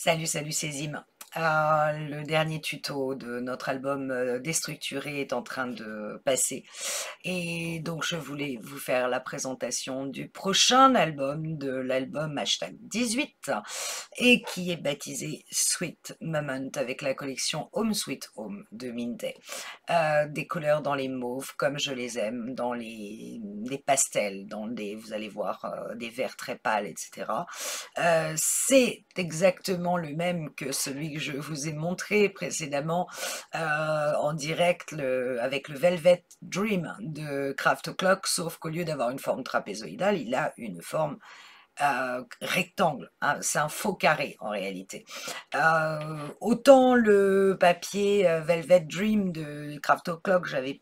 Salut, salut, c'est Zim. Le dernier tuto de notre album déstructuré est en train de passer. Et donc, je voulais vous faire la présentation du prochain album, de l'album hashtag 18, et qui est baptisé Sweet Moment avec la collection Home Sweet Home de Minté. Des couleurs dans les mauves, comme je les aime, dans les pastels, dans des, vous allez voir, des verts très pâles, etc. C'est exactement le même que celui que je vous ai montré précédemment en direct avec le Velvet Dream de Craft Clock, sauf qu'au lieu d'avoir une forme trapézoïdale, il a une forme rectangle, hein, c'est un faux carré en réalité. Autant le papier Velvet Dream de Craft Clock, j'avais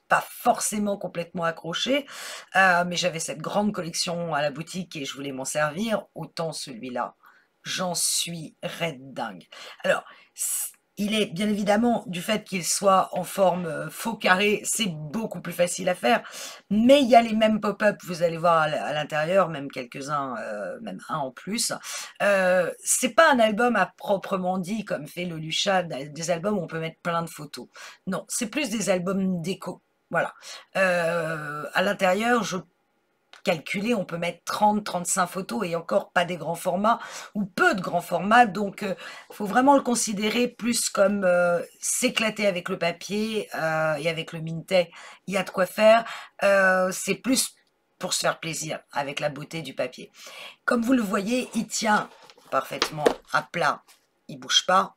pas forcément complètement accroché, mais j'avais cette grande collection à la boutique et je voulais m'en servir, autant celui-là, j'en suis raide dingue. Alors, il est bien évidemment, du fait qu'il soit en forme faux carré, c'est beaucoup plus facile à faire, mais il y a les mêmes pop-up, vous allez voir à l'intérieur, même quelques-uns, même un en plus. C'est pas un album à proprement dit, comme fait Lelucha, des albums où on peut mettre plein de photos. Non, c'est plus des albums déco. Voilà. À l'intérieur, je calculé, on peut mettre 30-35 photos et encore pas des grands formats ou peu de grands formats, donc il faut vraiment le considérer plus comme s'éclater avec le papier et avec le Minté, il y a de quoi faire. C'est plus pour se faire plaisir avec la beauté du papier. Comme vous le voyez, il tient parfaitement à plat, il bouge pas.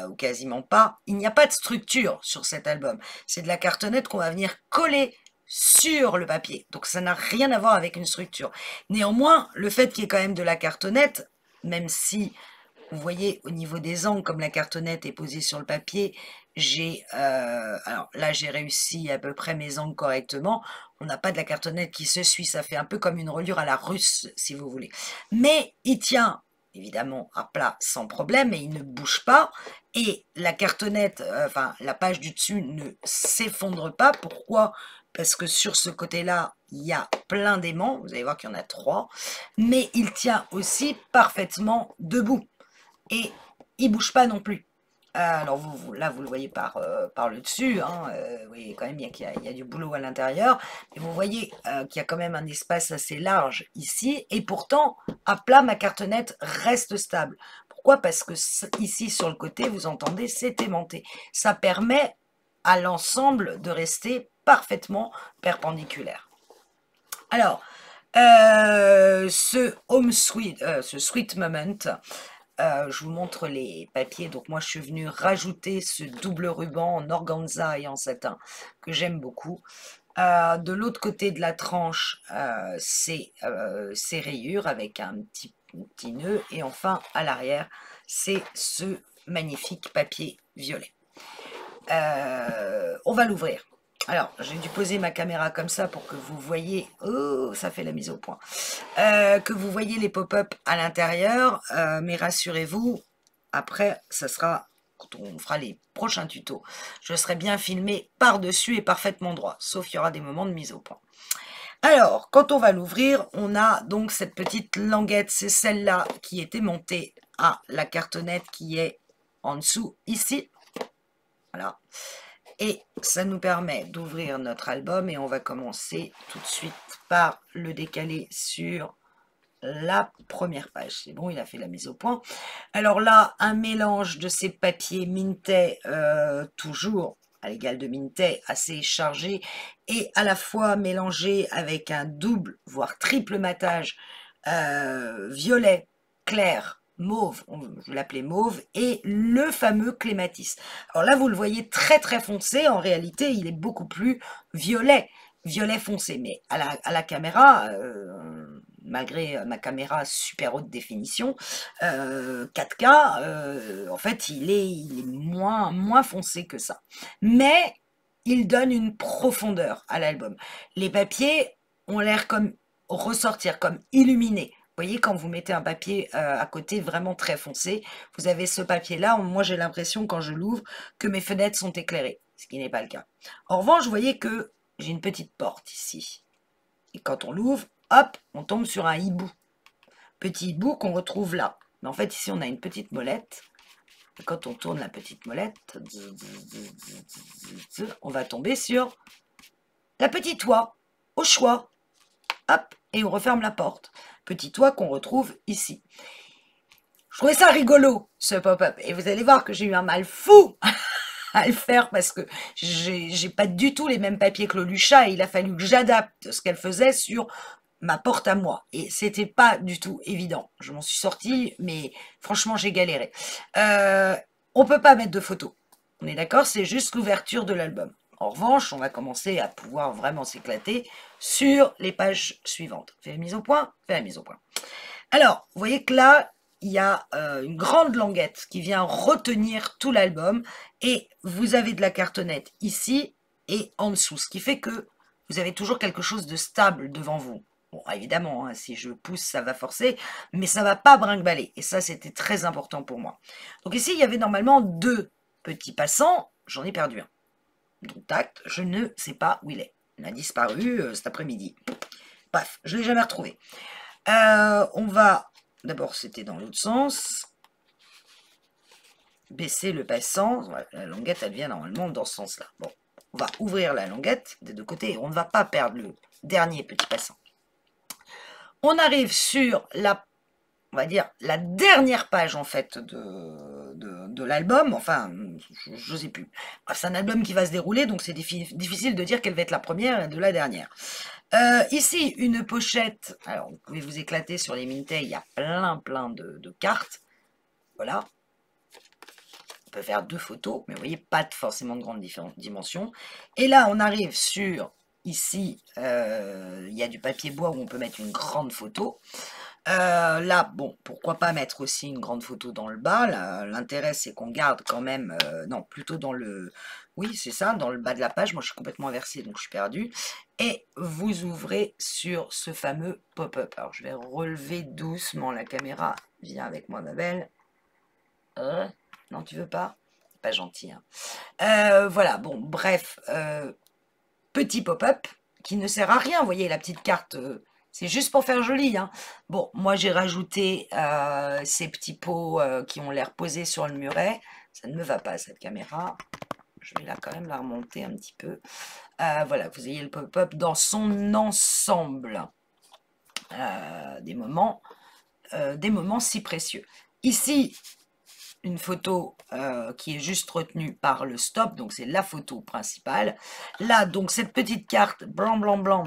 Ou quasiment pas. Il n'y a pas de structure sur cet album. C'est de la cartonnette qu'on va venir coller sur le papier. Donc ça n'a rien à voir avec une structure. Néanmoins, le fait qu'il y ait quand même de la cartonnette, même si vous voyez au niveau des angles, comme la cartonnette est posée sur le papier, alors là j'ai réussi à peu près mes angles correctement. On n'a pas de la cartonnette qui se suit, ça fait un peu comme une reliure à la russe, si vous voulez. Mais il tient évidemment à plat sans problème et il ne bouge pas. Et la cartonnette, enfin la page du dessus ne s'effondre pas. Pourquoi? Parce que sur ce côté-là, il y a plein d'aimants, vous allez voir qu'il y en a 3, mais il tient aussi parfaitement debout, et il ne bouge pas non plus. Alors là, vous le voyez par le dessus, hein, vous voyez quand même qu'il y a du boulot à l'intérieur, mais vous voyez qu'il y a quand même un espace assez large ici, et pourtant, à plat, ma cartonnette reste stable. Pourquoi? Parce que ici, sur le côté, vous entendez, c'est aimanté. Ça permet à l'ensemble de rester parfaitement perpendiculaire. Alors, ce Sweet Moment, je vous montre les papiers. Donc moi, je suis venue rajouter ce double ruban en organza et en satin que j'aime beaucoup. De l'autre côté de la tranche, c'est ces rayures avec un petit nœud. Et enfin, à l'arrière, c'est ce magnifique papier violet. On va l'ouvrir. Alors, j'ai dû poser ma caméra comme ça pour que vous voyez... Oh, ça fait la mise au point. Que vous voyez les pop-up à l'intérieur. Mais rassurez-vous, après, ça sera... Quand on fera les prochains tutos, je serai bien filmé par-dessus et parfaitement droit. Sauf qu'il y aura des moments de mise au point. Alors, quand on va l'ouvrir, on a donc cette petite languette. C'est celle-là qui était montée à la cartonnette qui est en dessous, ici. Voilà. Et ça nous permet d'ouvrir notre album et on va commencer tout de suite par le décaler sur la première page. C'est bon, il a fait la mise au point. Alors là, un mélange de ces papiers Minté, toujours à l'égal de Minté, assez chargé, et à la fois mélangé avec un double, voire triple matage violet, clair, mauve, je l'appelais mauve, et le fameux clématis. Alors là, vous le voyez très très foncé, en réalité, il est beaucoup plus violet foncé, mais à la caméra, malgré ma caméra super haute définition, 4K, en fait, il est moins foncé que ça. Mais il donne une profondeur à l'album. Les papiers ont l'air comme ressortir, comme illuminés. Vous voyez, quand vous mettez un papier à côté vraiment très foncé, vous avez ce papier-là. Moi, j'ai l'impression, quand je l'ouvre, que mes fenêtres sont éclairées, ce qui n'est pas le cas. En revanche, vous voyez que j'ai une petite porte ici. Et quand on l'ouvre, hop, on tombe sur un hibou. Petit hibou qu'on retrouve là. Mais en fait, ici, on a une petite molette. Et quand on tourne la petite molette, on va tomber sur la petite oie, au choix. Hop, et on referme la porte. Petit oie qu'on retrouve ici. Je trouvais ça rigolo, ce pop-up. Et vous allez voir que j'ai eu un mal fou à le faire parce que j'ai pas du tout les mêmes papiers que Lolucha et il a fallu que j'adapte ce qu'elle faisait sur ma porte à moi. Et c'était pas du tout évident. Je m'en suis sortie, mais franchement, j'ai galéré. On peut pas mettre de photos. On est d'accord, c'est juste l'ouverture de l'album. En revanche, on va commencer à pouvoir vraiment s'éclater sur les pages suivantes. Fais la mise au point, fais la mise au point. Alors, vous voyez que là, il y a une grande languette qui vient retenir tout l'album et vous avez de la cartonnette ici et en dessous, ce qui fait que vous avez toujours quelque chose de stable devant vous. Bon, évidemment, hein, si je pousse, ça va forcer, mais ça ne va pas brinque-baller. Et ça, c'était très important pour moi. Donc ici, il y avait normalement 2 petits passants. J'en ai perdu un. Donc, tac, je ne sais pas où il est. Il a disparu cet après-midi. Bref, je ne l'ai jamais retrouvé. On va, d'abord c'était dans l'autre sens, baisser le passant, voilà, la languette elle vient normalement dans ce sens-là. Bon, on va ouvrir la languette des deux côtés et on ne va pas perdre le dernier petit passant. On arrive sur la, on va dire, la dernière page en fait de l'album, enfin, je ne sais plus. C'est un album qui va se dérouler, donc c'est difficile de dire quelle va être la première et de la dernière. Ici, une pochette. Alors, vous pouvez vous éclater sur les Minté. Il y a plein de cartes. Voilà. On peut faire 2 photos, mais vous voyez, pas forcément de grande dimension. Et là, on arrive sur, ici, il y a du papier bois où on peut mettre une grande photo. Là, bon, pourquoi pas mettre aussi une grande photo dans le bas. L'intérêt, c'est qu'on garde quand même, non, plutôt dans le, oui, c'est ça, dans le bas de la page. Moi, je suis complètement inversée, donc je suis perdue. Et vous ouvrez sur ce fameux pop-up. Alors, je vais relever doucement la caméra. Viens avec moi, ma belle. Non, tu veux pas? Pas gentil, hein. Voilà, bon, bref, petit pop-up qui ne sert à rien. Vous voyez, la petite carte, c'est juste pour faire joli, hein. Bon, moi, j'ai rajouté ces petits pots qui ont l'air posés sur le muret. Ça ne me va pas, cette caméra. Je vais là quand même la remonter un petit peu. Voilà, vous ayez le pop-up dans son ensemble. Des moments si précieux. Ici, une photo qui est juste retenue par le stop, donc c'est la photo principale. Là, donc cette petite carte blanc, blanc, blanc,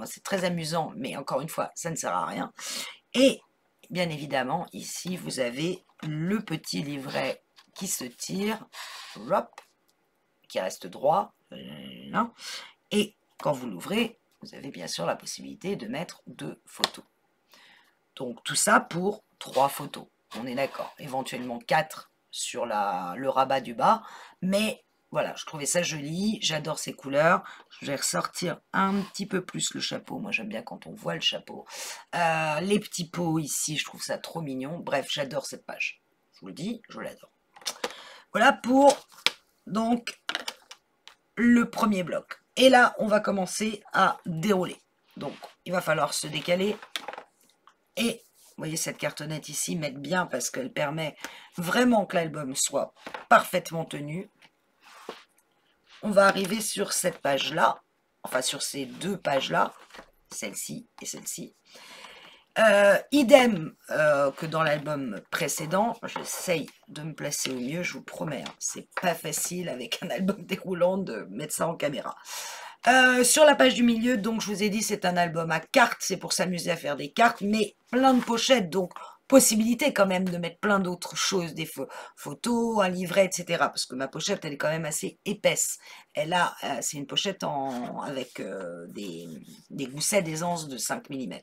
c'est très amusant, mais encore une fois, ça ne sert à rien. Et bien évidemment, ici, vous avez le petit livret qui se tire, hop, qui reste droit, et quand vous l'ouvrez, vous avez bien sûr la possibilité de mettre 2 photos. Donc tout ça pour 3 photos, on est d'accord, éventuellement 4 sur le rabat du bas, mais voilà, je trouvais ça joli, j'adore ces couleurs. Je vais ressortir un petit peu plus le chapeau, moi j'aime bien quand on voit le chapeau. Les petits pots ici, je trouve ça trop mignon, bref, j'adore cette page, je vous le dis, je l'adore. Voilà pour donc le premier bloc. Et là, on va commencer à dérouler. Donc, il va falloir se décaler et vous voyez cette cartonnette ici, m'aide bien parce qu'elle permet vraiment que l'album soit parfaitement tenu. On va arriver sur cette page-là, enfin sur ces 2 pages-là, celle-ci et celle-ci. Idem que dans l'album précédent, j'essaye de me placer au mieux, je vous promets, hein, c'est pas facile avec un album déroulant de mettre ça en caméra. Sur la page du milieu, donc je vous ai dit c'est un album à cartes, c'est pour s'amuser à faire des cartes, mais plein de pochettes, donc possibilité quand même de mettre plein d'autres choses, des photos, un livret, etc. Parce que ma pochette elle est quand même assez épaisse. Elle a, c'est une pochette avec des goussets d'aisance de 5 mm.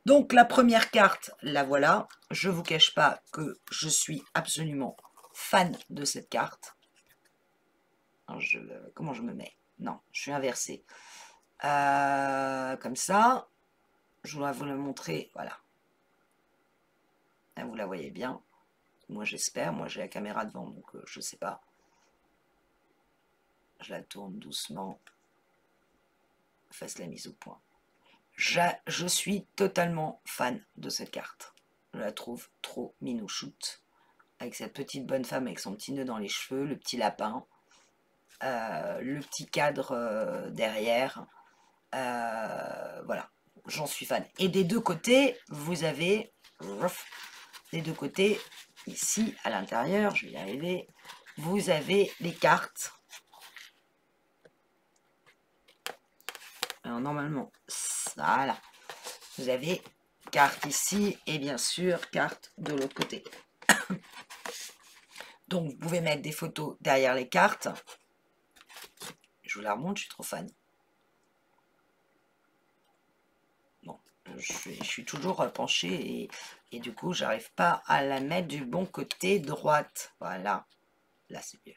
Donc la première carte, la voilà. Je ne vous cache pas que je suis absolument fan de cette carte. Alors, comment je me mets? Non, je suis inversée. Comme ça, je vais vous la montrer, voilà. Là, vous la voyez bien. Moi, j'espère. Moi, j'ai la caméra devant, donc je ne sais pas. Je la tourne doucement. Fasse la mise au point. Je suis totalement fan de cette carte. Je la trouve trop minouchoute. Avec cette petite bonne femme avec son petit nœud dans les cheveux, le petit lapin, le petit cadre derrière. Voilà, j'en suis fan. Et des deux côtés, vous avez, des deux côtés, ici à l'intérieur, je vais y arriver, vous avez les cartes. Alors normalement, voilà, vous avez carte ici et bien sûr carte de l'autre côté. Donc vous pouvez mettre des photos derrière les cartes. Je vous la remonte, je suis trop fan. Bon, je suis toujours penchée et du coup j'arrive pas à la mettre du bon côté droite. Voilà, là c'est mieux.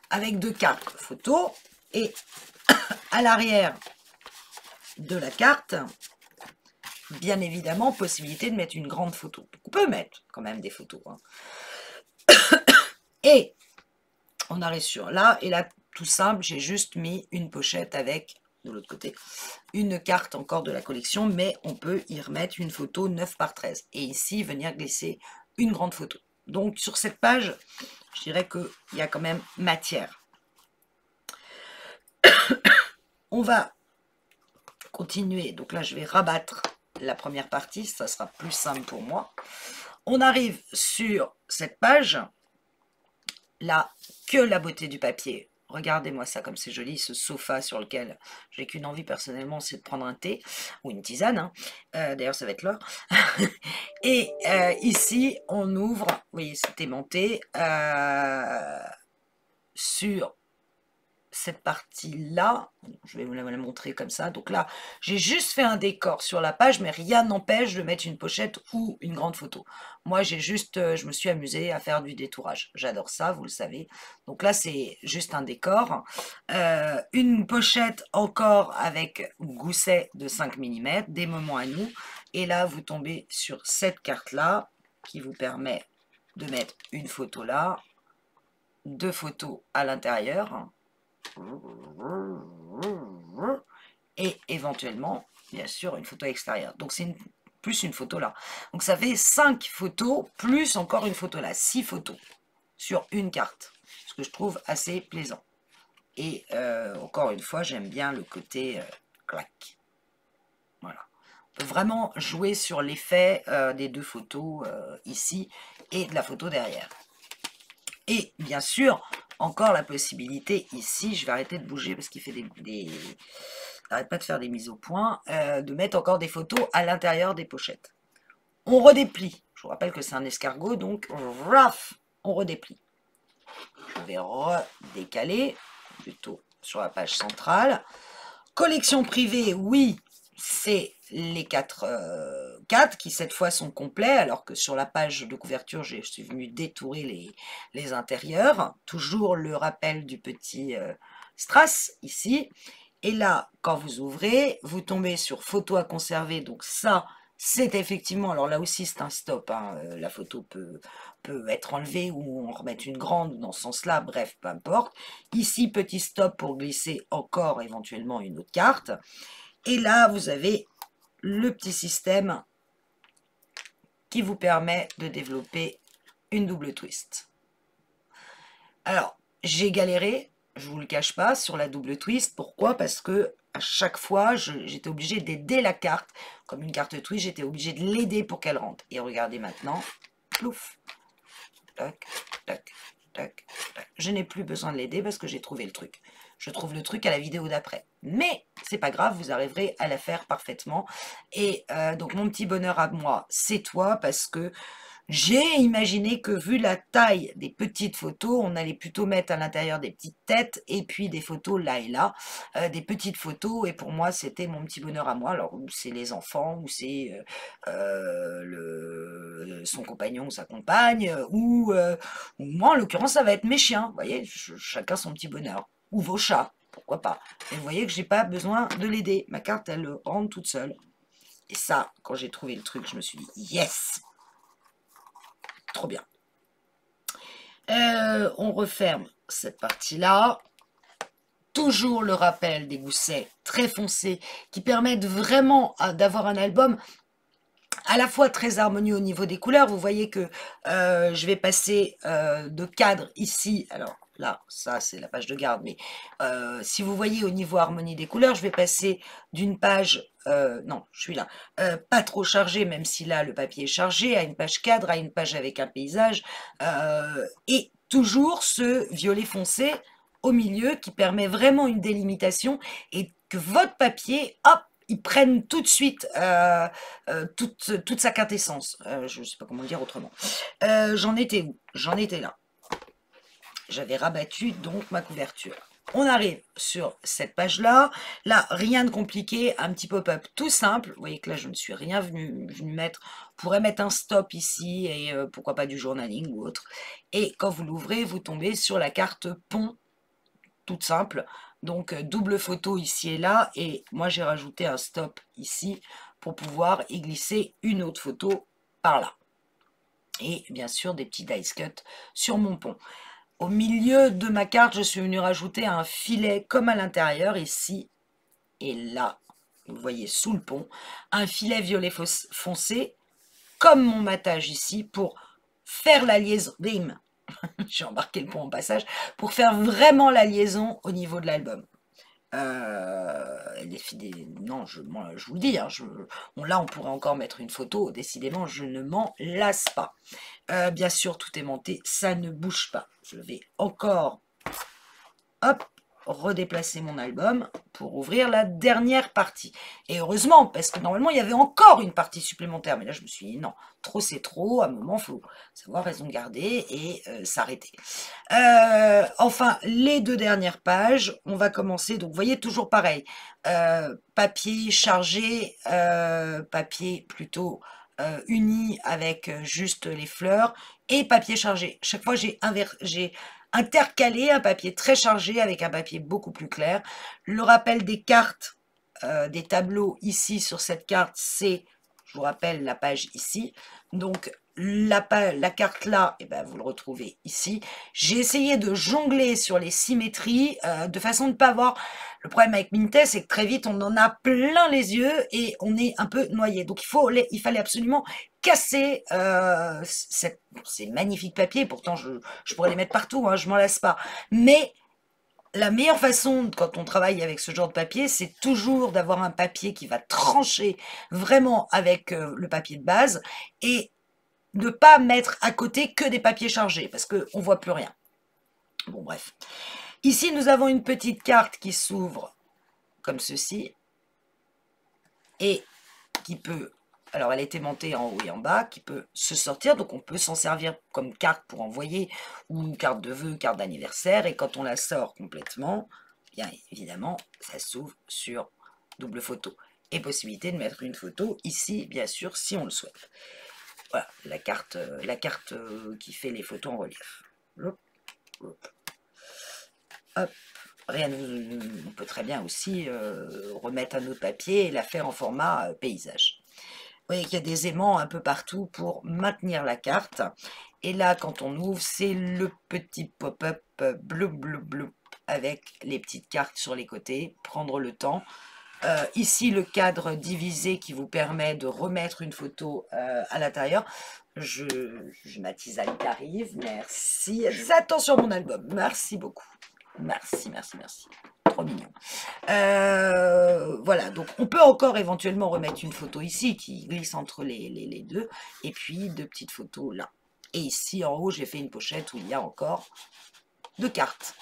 Avec deux cartes photo et à l'arrière de la carte, bien évidemment, possibilité de mettre une grande photo. On peut mettre quand même des photos. Hein. Et on arrive sur là, et là, tout simple, j'ai juste mis une pochette avec, de l'autre côté, une carte encore de la collection, mais on peut y remettre une photo 9 par 13. Et ici, venir glisser une grande photo. Donc, sur cette page, je dirais qu'il y a quand même matière. On va continuer. Donc là, je vais rabattre la première partie. Ça sera plus simple pour moi. On arrive sur cette page. Là, que la beauté du papier. Regardez-moi ça comme c'est joli, ce sofa sur lequel j'ai qu'une envie personnellement, c'est de prendre un thé ou une tisane. Hein. D'ailleurs, ça va être l'heure. Et ici, on ouvre, vous voyez, c'est aimanté, sur cette partie-là. Je vais vous la montrer comme ça. Donc là, j'ai juste fait un décor sur la page, mais rien n'empêche de mettre une pochette ou une grande photo. Moi, j'ai juste, je me suis amusée à faire du détourage. J'adore ça, vous le savez. Donc là, c'est juste un décor. Une pochette encore avec gousset de 5 mm, des moments à nous. Et là, vous tombez sur cette carte-là qui vous permet de mettre une photo là, deux photos à l'intérieur. Et éventuellement, bien sûr, une photo extérieure. Donc, c'est plus une photo là. Donc, ça fait 5 photos, plus encore une photo là. 6 photos sur une carte. Ce que je trouve assez plaisant. Et encore une fois, j'aime bien le côté clac. Voilà. On peut vraiment jouer sur l'effet des deux photos ici et de la photo derrière. Et bien sûr, encore la possibilité ici, je vais arrêter de bouger parce qu'il fait n'arrête pas de faire des mises au point, de mettre encore des photos à l'intérieur des pochettes. On redéplie. Je vous rappelle que c'est un escargot, donc on redéplie. Je vais redécaler, plutôt sur la page centrale. Collection privée, oui, c'est les 4 qui cette fois sont complets, alors que sur la page de couverture, je suis venue détourer les intérieurs. Toujours le rappel du petit strass ici. Et là, quand vous ouvrez, vous tombez sur photo à conserver. Donc ça, c'est effectivement, alors là aussi c'est un stop, hein, la photo peut être enlevée ou on remettre une grande dans ce sens-là, bref, peu importe. Ici, petit stop pour glisser encore éventuellement une autre carte. Et là, vous avez le petit système qui vous permet de développer une double twist. Alors, j'ai galéré, je ne vous le cache pas, sur la double twist. Pourquoi? Parce que à chaque fois, j'étais obligée d'aider la carte. Comme une carte twist, j'étais obligée de l'aider pour qu'elle rentre. Et regardez maintenant, plouf, tac, tac, tac, tac. Je n'ai plus besoin de l'aider parce que j'ai trouvé le truc. Je trouve le truc à la vidéo d'après. Mais c'est pas grave, vous arriverez à la faire parfaitement. Et donc mon petit bonheur à moi, c'est toi, parce que j'ai imaginé que vu la taille des petites photos, on allait plutôt mettre à l'intérieur des petites têtes et puis des photos là et là, des petites photos. Et pour moi, c'était mon petit bonheur à moi. Alors, c'est les enfants, ou c'est son compagnon ou sa compagne, ou moi, en l'occurrence, ça va être mes chiens. Vous voyez, chacun son petit bonheur. Ou vos chats, pourquoi pas. Et vous voyez que j'ai pas besoin de l'aider. Ma carte, elle rentre toute seule. Et ça, quand j'ai trouvé le truc, je me suis dit, yes! Trop bien. On referme cette partie-là. Toujours le rappel des goussets très foncés qui permettent vraiment d'avoir un album à la fois très harmonieux au niveau des couleurs. Vous voyez que je vais passer de cadre ici. Alors là, ça c'est la page de garde, mais si vous voyez au niveau harmonie des couleurs, je vais passer d'une page, non, je suis là, pas trop chargée, même si là le papier est chargé, à une page cadre, à une page avec un paysage, et toujours ce violet foncé au milieu qui permet vraiment une délimitation et que votre papier, hop, ils prennent tout de suite toute sa quintessence. Je ne sais pas comment le dire autrement. J'en étais où? J'en étais là. J'avais rabattu donc ma couverture. On arrive sur cette page-là. Là, rien de compliqué, un petit pop-up tout simple. Vous voyez que là, je ne suis rien venu mettre. On pourrait mettre un stop ici et pourquoi pas du journaling ou autre. Et quand vous l'ouvrez, vous tombez sur la carte pont, toute simple. Donc, double photo ici et là. Et moi, j'ai rajouté un stop ici pour pouvoir y glisser une autre photo par là. Et bien sûr, des petits dice cut sur mon pont. Au milieu de ma carte, je suis venue rajouter un filet comme à l'intérieur, ici et là. Vous voyez sous le pont, un filet violet foncé, comme mon matage ici, pour faire la liaison. Bim, j'ai embarqué le pont en passage, pour faire vraiment la liaison au niveau de l'album. Non, moi, je vous le dis, hein, là on pourrait encore mettre une photo, décidément je ne m'en lasse pas. Bien sûr tout est monté, ça ne bouge pas. Je vais encore, hop, redéplacer mon album pour ouvrir la dernière partie. Et heureusement, parce que normalement, il y avait encore une partie supplémentaire. Mais là, je me suis dit, non, trop c'est trop. À un moment, il faut savoir raison garder et s'arrêter. Enfin, les deux dernières pages, on va commencer. Donc, vous voyez, toujours pareil. Papier chargé, papier plutôt uni avec juste les fleurs et papier chargé. Chaque fois, j'ai intercalé un papier très chargé avec un papier beaucoup plus clair. Le rappel des cartes, des tableaux ici sur cette carte, c'est, je vous rappelle, la page ici. Donc, la carte là, et ben, vous le retrouvez ici. J'ai essayé de jongler sur les symétries de façon de ne pas avoir... Le problème avec Minté, c'est que très vite, on en a plein les yeux et on est un peu noyé. Donc, il fallait absolument casser ces magnifiques papiers. Pourtant, je pourrais les mettre partout, hein, je m'en lasse pas. Mais la meilleure façon, quand on travaille avec ce genre de papier, c'est toujours d'avoir un papier qui va trancher vraiment avec le papier de base et de ne pas mettre à côté que des papiers chargés, parce qu'on ne voit plus rien. Bon, bref. Ici, nous avons une petite carte qui s'ouvre comme ceci, et qui peut, alors elle était montée en haut et en bas, qui peut se sortir, donc on peut s'en servir comme carte pour envoyer, ou carte de vœux, carte d'anniversaire, et quand on la sort complètement, bien évidemment, ça s'ouvre sur double photo. Et possibilité de mettre une photo ici, bien sûr, si on le souhaite. Voilà, la carte qui fait les photos en relief. Hop, hop. Hop. On peut très bien aussi remettre un autre papier et la faire en format paysage. Vous voyez qu'il y a des aimants un peu partout pour maintenir la carte. Et là, quand on ouvre, c'est le petit pop-up bleu, bleu, bleu, avec les petites cartes sur les côtés. Prendre le temps. Ici, le cadre divisé qui vous permet de remettre une photo à l'intérieur. Ma tisane qui arrive, merci. Attention mon album, merci beaucoup. Merci, merci, merci. Trop mignon. Voilà, donc on peut encore éventuellement remettre une photo ici qui glisse entre les deux. Et puis deux petites photos là. Et ici en haut, j'ai fait une pochette où il y a encore deux cartes.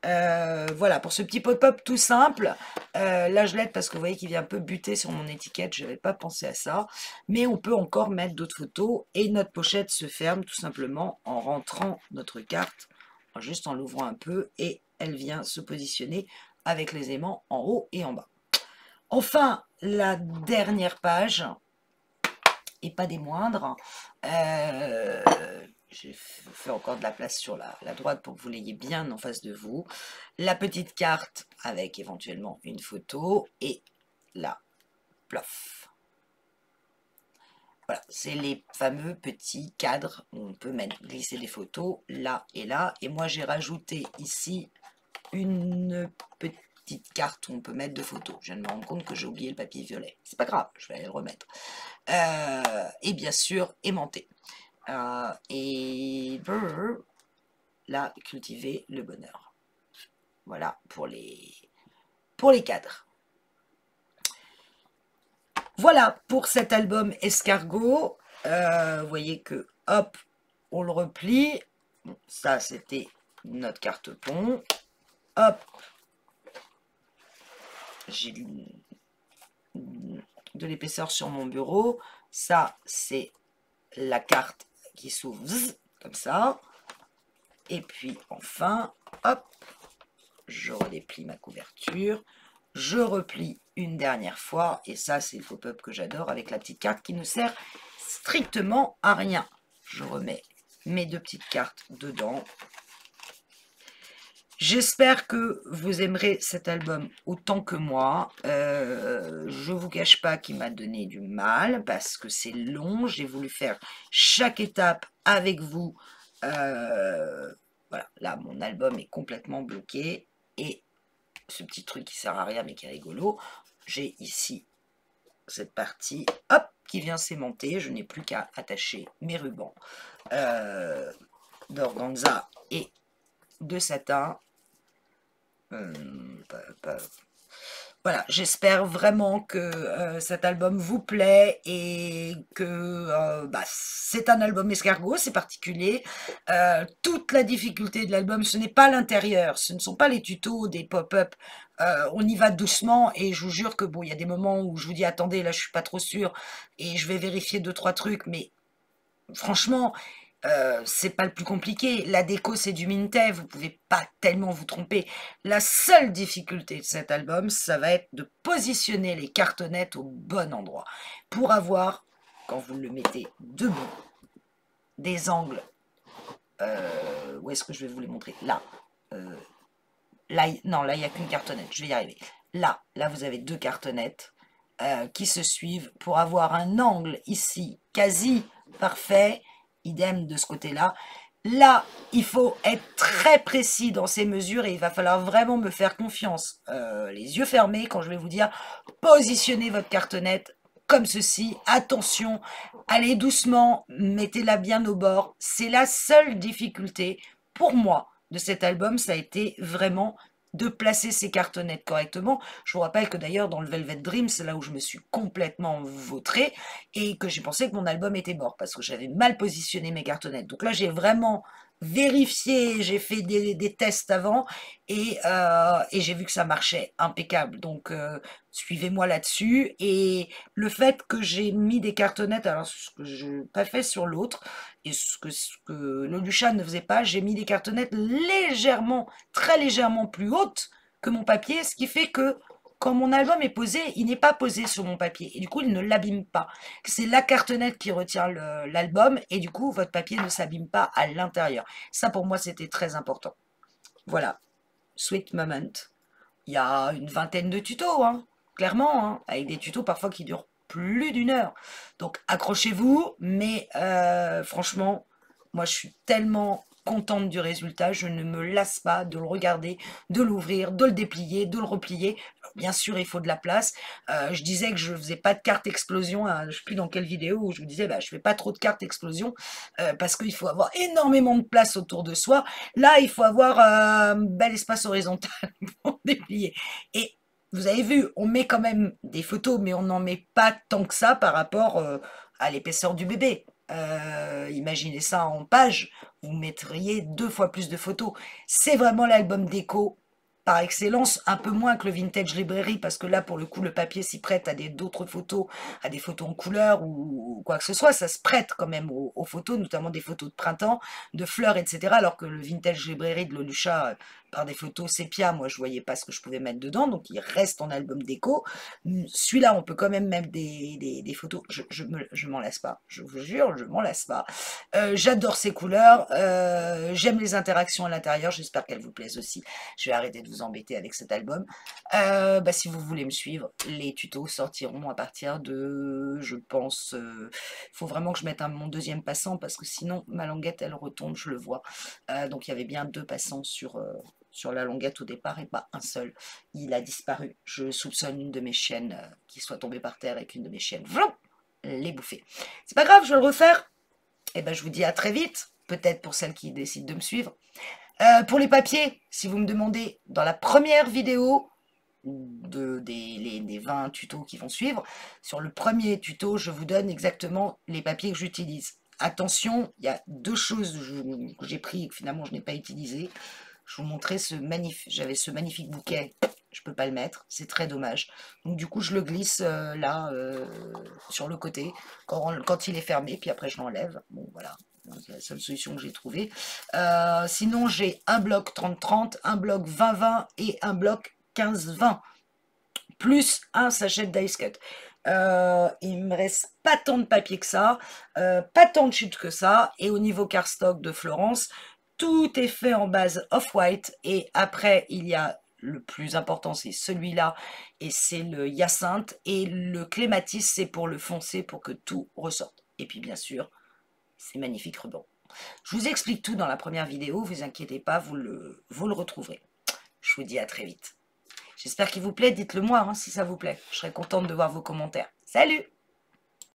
Voilà, pour ce petit pop-up tout simple, là je l'aide parce que vous voyez qu'il vient un peu buter sur mon étiquette, je n'avais pas pensé à ça, mais on peut encore mettre d'autres photos et notre pochette se ferme tout simplement en rentrant notre carte, juste en l'ouvrant un peu et elle vient se positionner avec les aimants en haut et en bas. Enfin, la dernière page, et pas des moindres, j'ai fait encore de la place sur la droite pour que vous l'ayez bien en face de vous. La petite carte avec éventuellement une photo et là, plof. Voilà, c'est les fameux petits cadres où on peut glisser des photos là et là. Et moi, j'ai rajouté ici une petite carte où on peut mettre 2 photos. Je viens de me rendre compte que j'ai oublié le papier violet. C'est pas grave, je vais aller le remettre. Et bien sûr, aimanté. Et là, cultiver le bonheur. Voilà pour les cadres. Voilà pour cet album Escargot. Vous voyez que, hop, on le replie. Bon, ça, c'était notre carte-pont. Hop. J'ai de l'épaisseur sur mon bureau. Ça, c'est la carte qui s'ouvre comme ça. Et puis, enfin, hop, je redéplie ma couverture. Je replie une dernière fois. Et ça, c'est le pop-up que j'adore avec la petite carte qui ne sert strictement à rien. Je remets mes 2 petites cartes dedans. J'espère que vous aimerez cet album autant que moi. Je ne vous cache pas qu'il m'a donné du mal parce que c'est long. J'ai voulu faire chaque étape avec vous. Voilà, là, mon album est complètement bloqué. Et ce petit truc qui sert à rien mais qui est rigolo, j'ai ici cette partie, hop, qui vient s'aimanter. Je n'ai plus qu'à attacher mes rubans d'organza et de satin. Voilà, j'espère vraiment que cet album vous plaît et que c'est un album escargot, c'est particulier. Toute la difficulté de l'album, ce n'est pas l'intérieur, ce ne sont pas les tutos des pop-up. On y va doucement et je vous jure que bon, il y a des moments où je vous dis attendez, là je suis pas trop sûre et je vais vérifier 2-3 trucs, mais franchement, c'est pas le plus compliqué. La déco, c'est du Mintet, vous pouvez pas tellement vous tromper. La seule difficulté de cet album, ça va être de positionner les cartonnettes au bon endroit pour avoir, quand vous le mettez debout, des angles. Où est-ce que je vais vous les montrer? Là. Là, non, là, il n'y a qu'une cartonnette. Je vais y arriver. Là, vous avez 2 cartonnettes qui se suivent pour avoir un angle ici quasi parfait. Idem de ce côté-là. Là, il faut être très précis dans ces mesures et il va falloir vraiment me faire confiance. Les yeux fermés quand je vais vous dire positionnez votre cartonnette comme ceci. Attention, allez doucement, mettez-la bien au bord. C'est la seule difficulté pour moi de cet album, ça a été vraiment de placer ces cartonnettes correctement. Je vous rappelle que d'ailleurs dans le Velvet Dream, c'est là où je me suis complètement vautrée et que j'ai pensé que mon album était mort parce que j'avais mal positionné mes cartonnettes. Donc là, j'ai vraiment vérifié, j'ai fait des tests avant et j'ai vu que ça marchait impeccable. Donc suivez-moi là-dessus. Et le fait que j'ai mis des cartonnettes, alors ce que je n'ai pas fait sur l'autre, et ce que le Lucha ne faisait pas, j'ai mis des cartonnettes légèrement, très légèrement plus hautes que mon papier, ce qui fait que quand mon album est posé, il n'est pas posé sur mon papier. Et du coup, il ne l'abîme pas. C'est la cartonnette qui retient l'album et du coup, votre papier ne s'abîme pas à l'intérieur. Ça, pour moi, c'était très important. Voilà. Sweet Moment. Il y a une vingtaine de tutos, hein, clairement, hein, avec des tutos parfois qui durent plus d'1 heure. Donc accrochez-vous, mais franchement, moi je suis tellement contente du résultat, je ne me lasse pas de le regarder, de l'ouvrir, de le déplier, de le replier. Alors, bien sûr, il faut de la place. Je disais que je ne faisais pas de carte explosion, hein, je ne sais plus dans quelle vidéo où je vous disais je ne fais pas trop de cartes explosion parce qu'il faut avoir énormément de place autour de soi. Là, il faut avoir un bel espace horizontal pour déplier. Et vous avez vu, on met quand même des photos, mais on n'en met pas tant que ça par rapport à l'épaisseur du bébé. Imaginez ça en page, vous mettriez 2 fois plus de photos. C'est vraiment l'album déco par excellence, un peu moins que le Vintage Librairie, parce que là, pour le coup, le papier s'y prête à d'autres photos, à des photos en couleur ou quoi que ce soit. Ça se prête quand même aux photos, notamment des photos de printemps, de fleurs, etc. Alors que le Vintage Librairie de Lolucha, par des photos sépia, moi, je voyais pas ce que je pouvais mettre dedans, donc il reste en album déco. Celui-là, on peut quand même mettre des photos. Je m'en lasse pas, je vous jure, je m'en lasse pas. J'adore ces couleurs, j'aime les interactions à l'intérieur, j'espère qu'elles vous plaisent aussi. Je vais arrêter de vous embêter avec cet album. Si vous voulez me suivre, les tutos sortiront à partir de, je pense, il faut vraiment que je mette mon 2e passant parce que sinon ma languette elle retombe, je le vois. Donc il y avait bien 2 passants sur sur la longuette au départ et pas un seul. Il a disparu. Je soupçonne une de mes chiennes qui soit tombée par terre et qu'une de mes chiennes l'ait bouffé. C'est pas grave, je vais le refaire. Et ben, je vous dis à très vite, peut-être pour celles qui décident de me suivre. Pour les papiers, si vous me demandez, dans la première vidéo des 20 tutos qui vont suivre, sur le premier tuto, je vous donne exactement les papiers que j'utilise. Attention, il y a 2 choses que j'ai pris et que finalement je n'ai pas utilisé. Je vous montrais j'avais ce magnifique bouquet, je ne peux pas le mettre, c'est très dommage. Donc du coup je le glisse là, sur le côté, quand il est fermé, puis après je l'enlève. Bon voilà, c'est la seule solution que j'ai trouvée. Sinon j'ai un bloc 30-30, un bloc 20-20 et un bloc 15-20, plus un sachet d'ice cut. Il me reste pas tant de papier que ça, pas tant de chutes que ça, et au niveau cardstock de Florence, tout est fait en base off-white, et après il y a le plus important, c'est celui-là, et c'est le hyacinthe, et le clématis, c'est pour le foncer, pour que tout ressorte. Et puis bien sûr, ces magnifiques rubans. Je vous explique tout dans la première vidéo, vous inquiétez pas, vous le retrouverez. Je vous dis à très vite. J'espère qu'il vous plaît, dites-le moi si ça vous plaît. Je serai contente de voir vos commentaires. Salut!